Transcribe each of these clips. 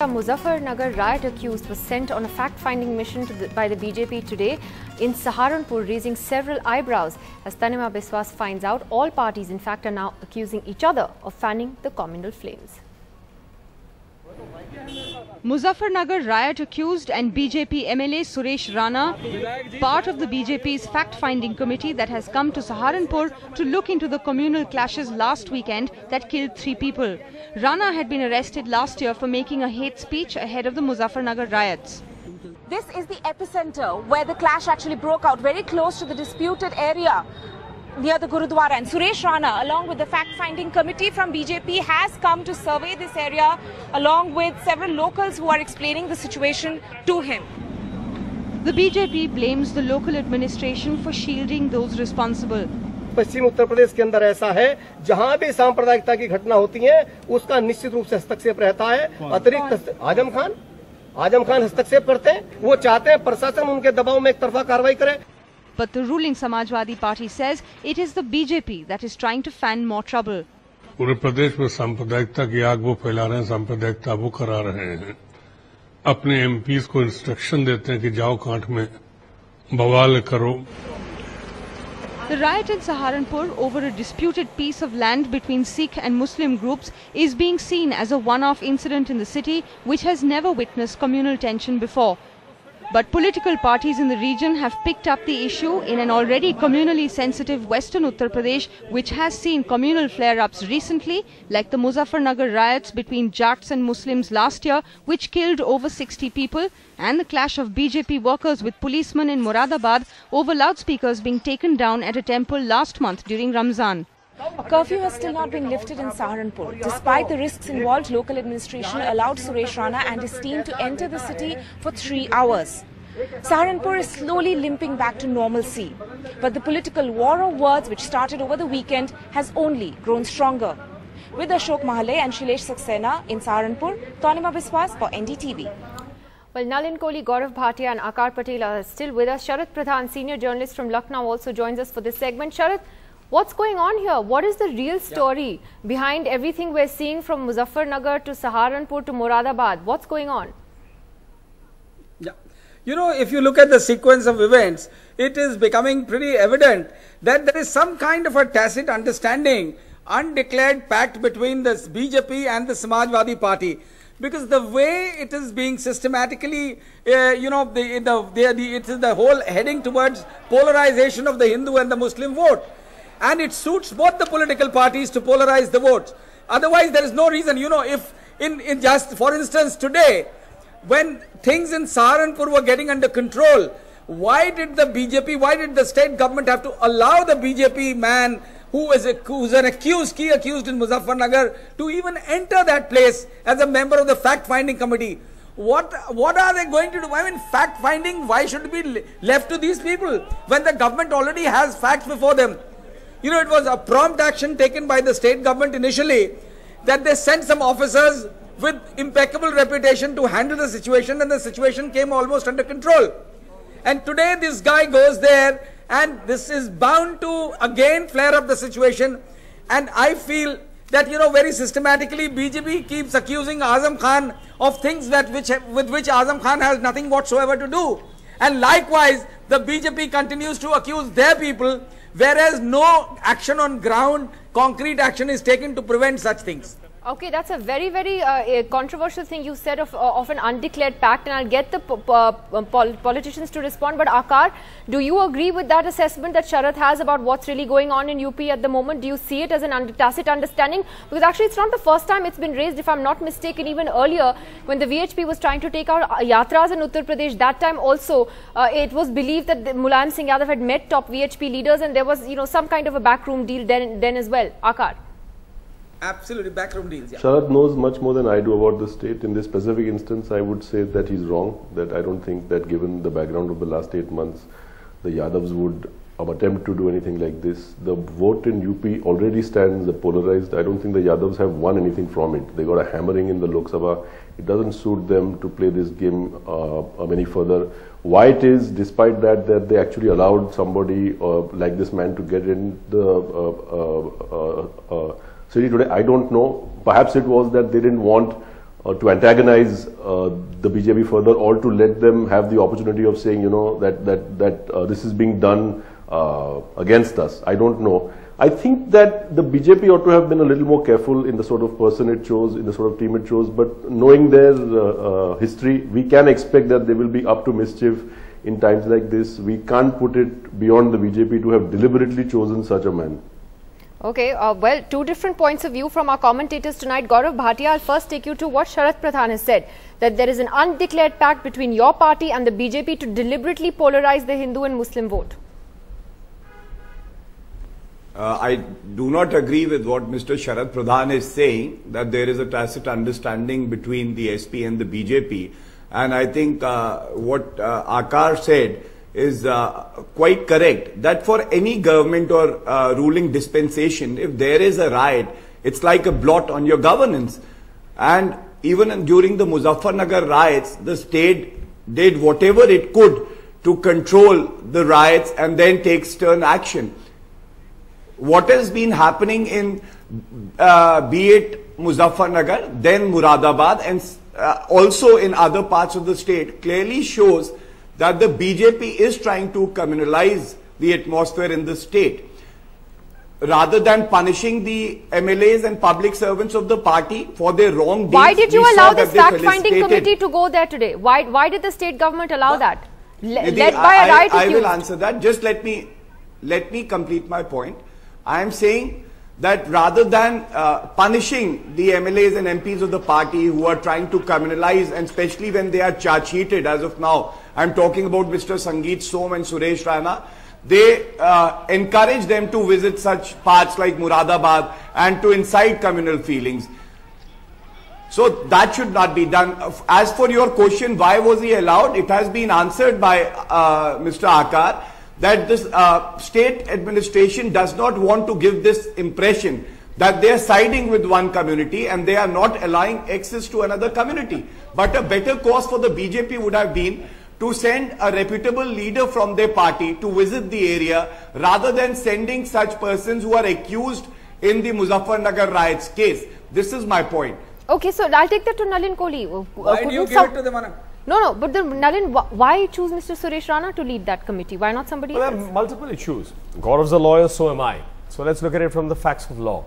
A Muzaffarnagar riot accused was sent on a fact-finding mission by the BJP today in Saharanpur, raising several eyebrows. As Tanima Biswas finds out, all parties in fact are now accusing each other of fanning the communal flames. Muzaffarnagar riot accused and BJP MLA Suresh Rana, part of the BJP's fact-finding committee that has come to Saharanpur to look into the communal clashes last weekend that killed 3 people. Rana had been arrested last year for making a hate speech ahead of the Muzaffarnagar riots. This is the epicenter where the clash actually broke out, very close to the disputed area near the Gurudwara, and Suresh Rana, along with the fact-finding committee from BJP, has come to survey this area along with several locals who are explaining the situation to him. The BJP blames the local administration for shielding those responsible. पश्चिम उत्तर प्रदेश के अंदर ऐसा है जहां भी सांप्रदायिकता की घटना होती है उसका निश्चित रूप से हस्तक्षेप रहता है। अतिरिक्त आजम खान हस्तक्षेप करते हैं, वो चाहते हैं प्रशासन उनके दबाव में एक तरफा कार्रवाई करे। But the ruling Samajwadi Party says it is the BJP that is trying to fan more trouble. पूरे प्रदेश में सांप्रदायिकता की आग वो फैला रहे हैं, सांप्रदायिकता वो करा रहे हैं। अपने एमपीज को इंस्ट्रक्शन देते हैं कि जाओ कांठ में बवाल करो। The riot in Saharanpur over a disputed piece of land between Sikh and Muslim groups is being seen as a one-off incident in the city which has never witnessed communal tension before. But political parties in the region have picked up the issue in an already communally sensitive western Uttar Pradesh, which has seen communal flare-ups recently, like the Muzaffarnagar riots between Jats and Muslims last year, which killed over 60 people, and the clash of BJP workers with policemen in Moradabad over loudspeakers being taken down at a temple last month during Ramzan. A curfew has still not been lifted in Saharanpur. Despite the risks involved, local administration allowed Suresh Rana and his team to enter the city for 3 hours. Saharanpur is slowly limping back to normalcy. But the political war of words which started over the weekend has only grown stronger. With Ashok Mahale and Shilesh Saxena in Saharanpur, Tanima Biswas for NDTV. Well, Nalin Kohli, Gaurav Bhatia and Akar Patel are still with us. Sharat Pradhan, senior journalist from Lucknow, also joins us for this segment. Sharat, what's going on here? What is the real story behind everything we're seeing from Muzaffarnagar to Saharanpur to Moradabad? What's going on? Yeah. You know, if you look at the sequence of events, it is becoming pretty evident that there is some kind of a tacit understanding, undeclared pact between the BJP and the Samajwadi Party. Because the way it is being systematically, it is the whole heading towards polarization of the Hindu and the Muslim vote. And it suits both the political parties to polarize the votes. Otherwise, there is no reason, if in just, for instance, today, when things in Saharanpur were getting under control, why did the state government have to allow the BJP man who's an key accused in Muzaffarnagar to even enter that place as a member of the fact-finding committee? What are they going to do? I mean, fact-finding, why should it be left to these people when the government already has facts before them? It was a prompt action taken by the state government initially that they sent some officers with impeccable reputation to handle the situation, and the situation came almost under control. And today this guy goes there, and this is bound to again flare up the situation. And I feel that, very systematically BJP keeps accusing Azam Khan of things with which Azam Khan has nothing whatsoever to do. And likewise, the BJP continues to accuse their people, whereas no action on ground, concrete action is taken to prevent such things. Okay, that's a very, very controversial thing you said of an undeclared pact, and I'll get the politicians to respond. But Akar, do you agree with that assessment that Sharat has about what's really going on in UP at the moment? Do you see it as an tacit understanding? Because actually it's not the first time it's been raised, if I'm not mistaken. Even earlier, when the VHP was trying to take out yatras in Uttar Pradesh, that time also it was believed that Mulayam Singh Yadav had met top VHP leaders, and there was some kind of a backroom deal then as well. Akar. Absolutely, backroom deals. Yeah. Sharat knows much more than I do about the state. In this specific instance, I would say that he's wrong, that I don't think that given the background of the last 8 months, the Yadavs would attempt to do anything like this. The vote in UP already stands polarized. I don't think the Yadavs have won anything from it. They got a hammering in the Lok Sabha. It doesn't suit them to play this game any further. Why it is, despite that they actually allowed somebody like this man to get in the city today, I don't know. Perhaps it was that they didn't want to antagonize the BJP further, or to let them have the opportunity of saying, you know, that this is being done against us. I don't know. I think that the BJP ought to have been a little more careful in the sort of person it chose, in the sort of team it chose, but knowing their history, we can expect that they will be up to mischief in times like this. We can't put it beyond the BJP to have deliberately chosen such a man. Okay, well, two different points of view from our commentators tonight. Gaurav Bhatia, I'll first take you to what Sharad Pradhan has said, that there is an undeclared pact between your party and the BJP to deliberately polarize the Hindu and Muslim vote. I do not agree with what Mr. Sharad Pradhan is saying, that there is a tacit understanding between the SP and the BJP. And I think what Akar said is quite correct, that for any government or ruling dispensation, if there is a riot, it's like a blot on your governance. And even during the Muzaffarnagar riots, the state did whatever it could to control the riots and then take stern action. What has been happening in, be it Muzaffarnagar, then Muradabad, and also in other parts of the state, clearly shows that the BJP is trying to communalize the atmosphere in the state. Rather than punishing the MLAs and public servants of the party for their wrong deeds. Why did you allow this fact-finding committee to go there today? Why did the state government allow that? Led by a riot I will answer that. Just let me complete my point. I am saying that rather than punishing the MLAs and MPs of the party who are trying to communalize, and especially when they are charge sheeted as of now, I am talking about Mr. Sangeet Som and Suresh Rana, they encourage them to visit such parts like Muradabad and to incite communal feelings. So that should not be done. As for your question, why was he allowed? It has been answered by Mr. Akar, that this state administration does not want to give this impression that they are siding with one community and they are not allowing access to another community. But a better cause for the BJP would have been to send a reputable leader from their party to visit the area, rather than sending such persons who are accused in the Muzaffarnagar riots case. This is my point. Okay, so I'll take that to Nalin Kohli. Why do you give it to them? No, but Nalin, why choose Mr. Suresh Rana to lead that committee? Why not somebody else? There are multiple issues. Gaurav's a lawyer, so am I. So let's look at it from the facts of law.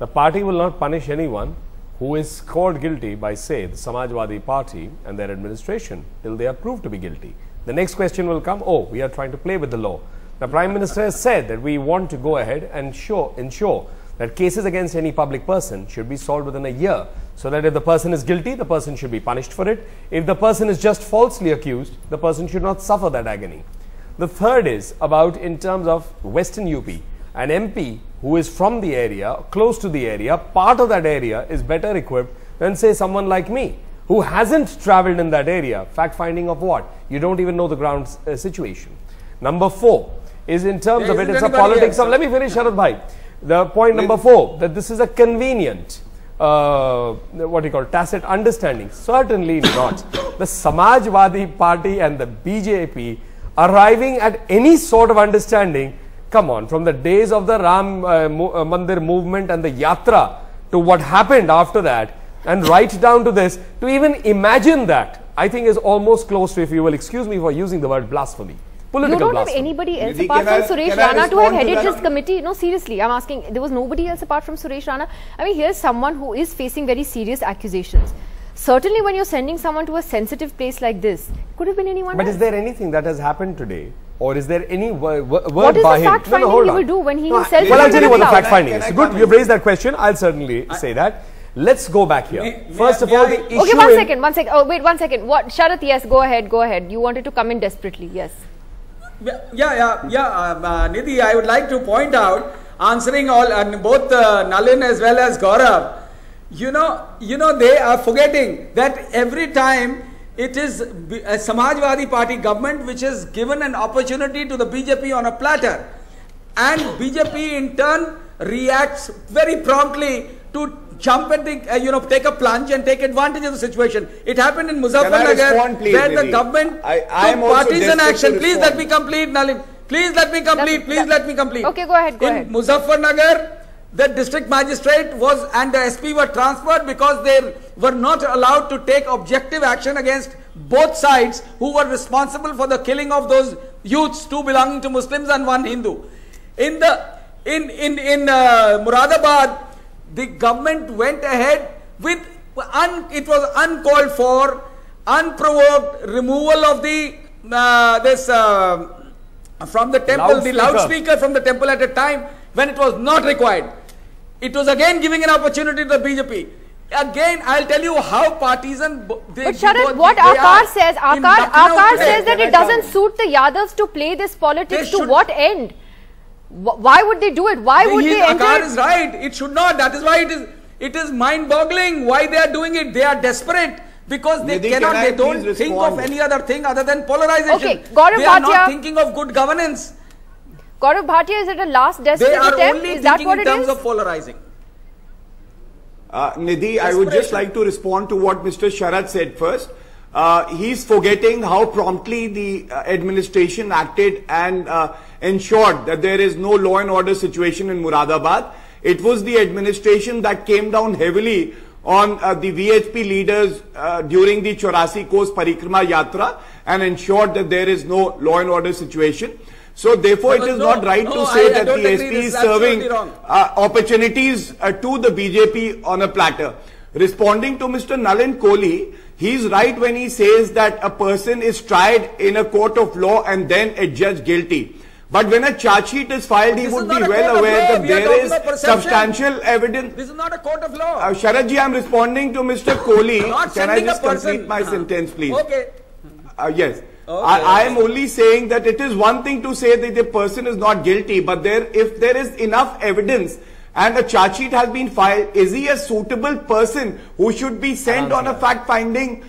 The party will not punish anyone who is called guilty by, say, the Samajwadi Party and their administration till they are proved to be guilty. The next question will come, oh, we are trying to play with the law. The Prime Minister has said that we want to go ahead and ensure that cases against any public person should be solved within a year, so that if the person is guilty, the person should be punished for it. If the person is just falsely accused, the person should not suffer that agony. The third is about, in terms of Western UP, an MP who is from the area, close to the area, part of that area, is better equipped than, say, someone like me who hasn't traveled in that area. Fact finding of what? You don't even know the ground situation. Number 4 is, in terms of it, it's a politics of, let me finish, Sharad Bhai. The point number 4, that this is a convenient, what do you call, tacit understanding. Certainly not. The Samajwadi Party and the BJP arriving at any sort of understanding, come on, from the days of the Ram Mandir movement and the Yatra to what happened after that, and right down to this, to even imagine that, I think is almost close to, if you will excuse me for using the word, blasphemy. Political you don't blasphemy. have anybody else apart from Suresh Rana to have headed this committee? No, seriously, I'm asking, there was nobody else apart from Suresh Rana? I mean, here's someone who is facing very serious accusations. Certainly when you're sending someone to a sensitive place like this, could have been anyone else. But is there anything that has happened today? Or is there any word by him? What is the fact finding he will do when he himself... Well, I'll tell you what the fact finding is. Good, you've raised that question. I'll certainly say that. Let's go back here. First of all, the issue... Okay, one second. Oh, wait, 1 second. What? Sharath, yes, go ahead. You wanted to come in desperately, yes. Nidhi, I would like to point out, answering all, both Nalin as well as Gaurav, you know, they are forgetting that every time it is a Samajwadi Party government which has given an opportunity to the BJP on a platter, and BJP in turn reacts very promptly to jump at the, take a plunge and take advantage of the situation. It happened in Muzaffarnagar, where the government took partisan action. Please let me complete, Nalin. Please let me complete. Okay, go ahead. In Muzaffarnagar, the district magistrate was and the SP were transferred because they were not allowed to take objective action against both sides who were responsible for the killing of those youths, two belonging to Muslims and one Hindu. In Muradabad, the government went ahead with it was uncalled for, unprovoked removal of the from the temple, the loudspeaker from the temple at a time when it was not required. It was again giving an opportunity to the BJP. Again, I'll tell you how partisan But Sharad, what Aakar says, Aakar says that it doesn't suit the Yadavs to play this politics. To what end? Why would they do it? Why would they enter? Aakar is right. It should not. That is why it is mind-boggling why they are doing it. They are desperate because they cannot. They don't think of any other thing other than polarization. Okay, Gaurav They are not thinking of good governance. Gaurav Bhatia, is it a last desperate attempt? They are only is that thinking what in it terms is? of polarizing. Nidhi, I would just like to respond to what Mr. Sharad said first. He's forgetting how promptly the administration acted and ensured that there is no law and order situation in Muradabad. It was the administration that came down heavily on the VHP leaders during the 84 Kos Parikrama Yatra and ensured that there is no law and order situation. So therefore, it is not right to say that the SP is serving opportunities to the BJP on a platter. Responding to Mr. Nalin Kohli, he's right when he says that a person is tried in a court of law and then adjudged guilty. But when a charge sheet is filed, he would be well aware that there is substantial evidence. This is not a court of law. Sharadji, I am responding to Mr. Kohli. Can I just complete my sentence, please? Okay. Yes. Okay. I am only saying that it is one thing to say that the person is not guilty, but if there is enough evidence and a charge sheet has been filed, is he a suitable person who should be sent on a fact-finding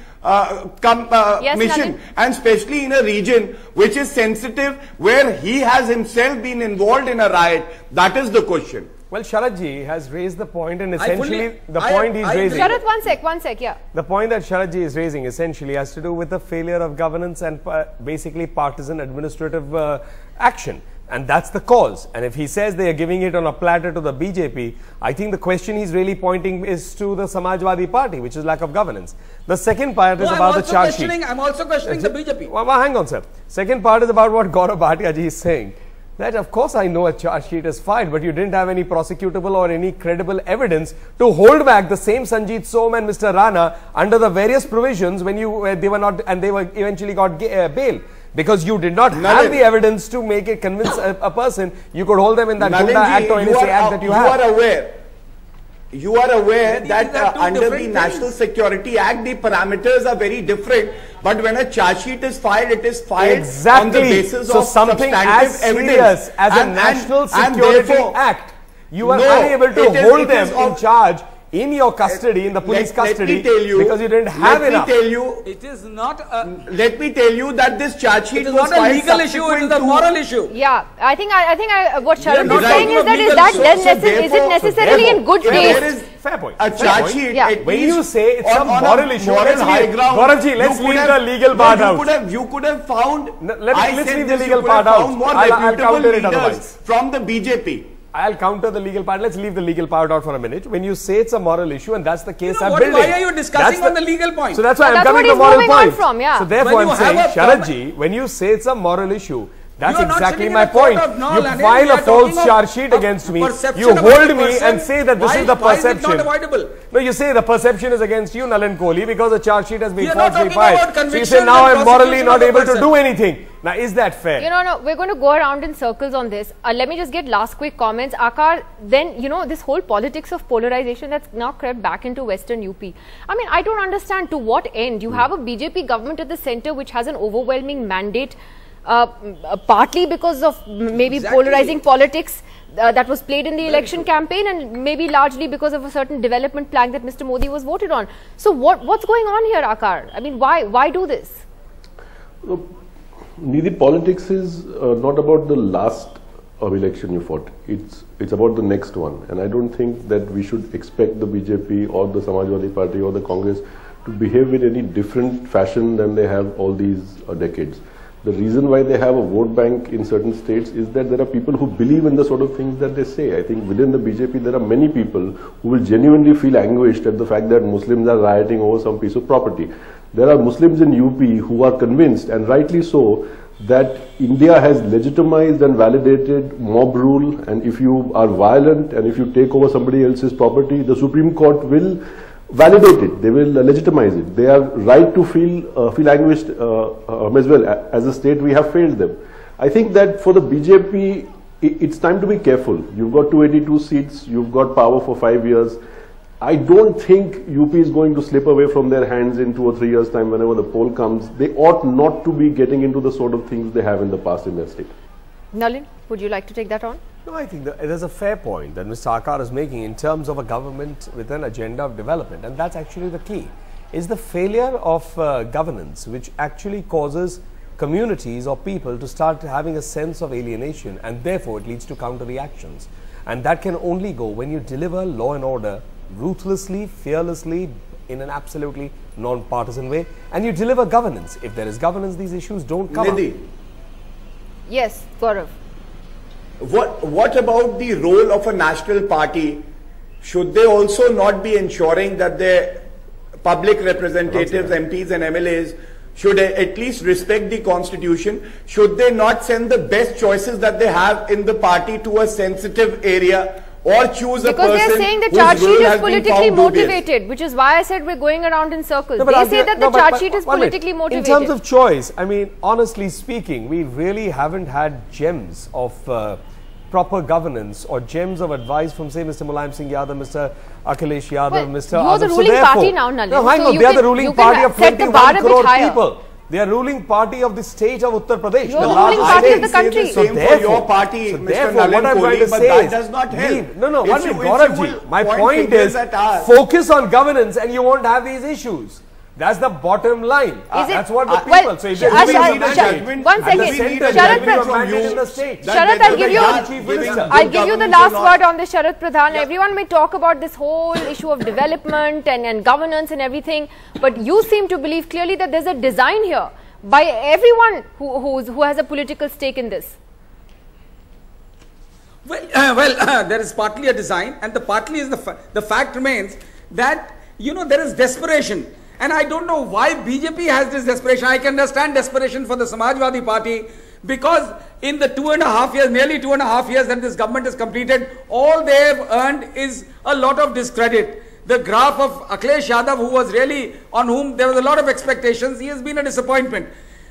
mission, and especially in a region which is sensitive, where he has himself been involved in a riot? That is the question. Well, Sharadji has raised the point, and essentially the point he's raising. Sharad, one sec, yeah. The point that Sharadji is raising essentially has to do with the failure of governance and basically partisan administrative action. And that's the cause. And if he says they are giving it on a platter to the BJP, I think the question he's really pointing is to the Samajwadi Party, which is lack of governance. The second part is about the charge sheet. I'm also questioning the BJP. Well, hang on, sir. Second part is about what Gaurav Bhatia ji is saying. That of course I know a charge sheet is filed, but you didn't have any prosecutable or any credible evidence to hold back the same Sanjeet Som and Mr. Rana under the various provisions when they eventually got bail. Because you did not have the evidence to make it convince a person, you could hold them in that Gunda Act or NSA Act that you have. You are aware that under the National Security Act, the parameters are very different. But when a charge sheet is filed, it is filed on the basis of something as evidence. Serious as a National Security Act, you are unable to hold them in charge in your custody, in the police custody, because you didn't have enough. Let me tell you, it is not a... Let me tell you that this charge sheet was not a legal issue, it is a moral issue. Yeah, I think what Sharad is saying is that is it necessarily in good taste? Fair point. A charge sheet. When you say it's a moral issue, Gauravji, let's leave the legal part out. You could have found... Let's leave the legal part out. I'll counter it otherwise. From the BJP. I'll counter the legal part. Let's leave the legal part out for a minute. When you say it's a moral issue, and that's the case I'm building. Why are you discussing on the legal point? So that's why I'm coming to the moral point. So therefore I'm saying, Sharadji, when you say it's a moral issue, that's exactly my point. You file a false charge sheet against me, you hold me and say that this is the perception. No, you say the perception is against you, Nalin Kohli, because the charge sheet has been falsely filed. So you say now I'm morally not able to do anything. Now, is that fair? No, we're going to go around in circles on this. Let me just get last quick comments. Aakar, then, this whole politics of polarization that's now crept back into Western UP. I mean, I don't understand to what end. You have a BJP government at the center which has an overwhelming mandate, partly because of maybe polarizing politics that was played in the election campaign, and maybe largely because of a certain development plan that Mr. Modi was voted on. So what's going on here, Aakar? I mean, why do this? Nidhi, politics is not about the last election you fought. It's about the next one. And I don't think that we should expect the BJP or the Samajwadi Party or the Congress to behave in any different fashion than they have all these decades. The reason why they have a vote bank in certain states is that there are people who believe in the sort of things that they say. I think within the BJP there are many people who will genuinely feel anguished at the fact that Muslims are rioting over some piece of property. There are Muslims in UP who are convinced, and rightly so, that India has legitimized and validated mob rule, and if you are violent and if you take over somebody else's property, the Supreme Court will validate it, they will legitimize it. They are right to feel anguished as well. As a state, we have failed them. I think that for the BJP, it's time to be careful. You've got 282 seats, you've got power for 5 years. I don't think UP is going to slip away from their hands in 2 or 3 years' time whenever the poll comes. They ought not to be getting into the sort of things they have in the past in their state. Nalin, would you like to take that on? No, I think there's a fair point that Mr. Akar is making in terms of a government with an agenda of development, and that's actually the key. Is the failure of governance which actually causes communities or people to start having a sense of alienation, and therefore it leads to counter reactions. And that can only go when you deliver law and order ruthlessly, fearlessly, in an absolutely non-partisan way, and you deliver governance. If there is governance, these issues don't come up. Yes, Gaurav. What about the role of a national party? Should they also not be ensuring that their public representatives, MPs and MLAs should at least respect the constitution? Should they not send the best choices that they have in the party to a sensitive area, or choose a person because they are saying the charge sheet is politically motivated, which is why I said we're going around in circles. No, they say that the charge sheet is politically motivated. In terms of choice, I mean, honestly speaking, we really haven't had gems of proper governance or gems of advice from, say, Mr. Mulayam Singh Yadav, Mr. Akhilesh Yadav, Mr. You're the ruling party now, Nalin. No, hang on, they are the ruling party of 21 crore people. They are ruling party of the state of Uttar Pradesh. You're the ruling party of the country. So therefore, your party, Mr. Nalin Kohli, but that does not help. No, one minute, Gauravji. My point is, focus on governance and you won't have these issues. That's the bottom line. That's what the people. Well, so if there is one second. Sharath, I'll give you the last word on this, Sharath Pradhan. Everyone may talk about this whole issue of development and governance and everything, but you seem to believe clearly that there's a design here by everyone who has a political stake in this. Well, there is partly a design, and the partly is the fact remains that, you know, there is desperation. And I don't know why BJP has this desperation. I can understand desperation for the Samajwadi Party, because in the 2.5 years, nearly 2.5 years that this government has completed, all they have earned is a lot of discredit. The graph of Akhilesh Yadav, who was really, on whom there was a lot of expectations, he has been a disappointment.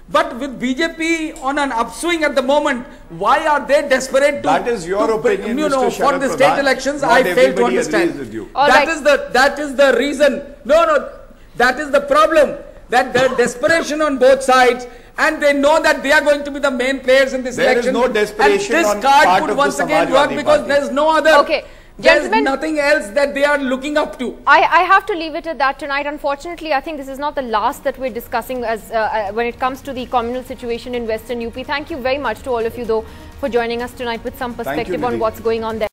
But with BJP on an upswing at the moment, why are they desperate to... That is your opinion, you know, Mr. for the state elections, I fail to understand. That is the reason. No. That is the problem, that there is desperation on both sides, and they know that they are going to be the main players in this election. There is no desperation on and this card could once again work because there is no other. Okay. There's nothing else that they are looking up to. I have to leave it at that tonight. Unfortunately, I think this is not the last that we're discussing as when it comes to the communal situation in Western UP. Thank you very much to all of you, though, for joining us tonight with some perspective on what's going on there.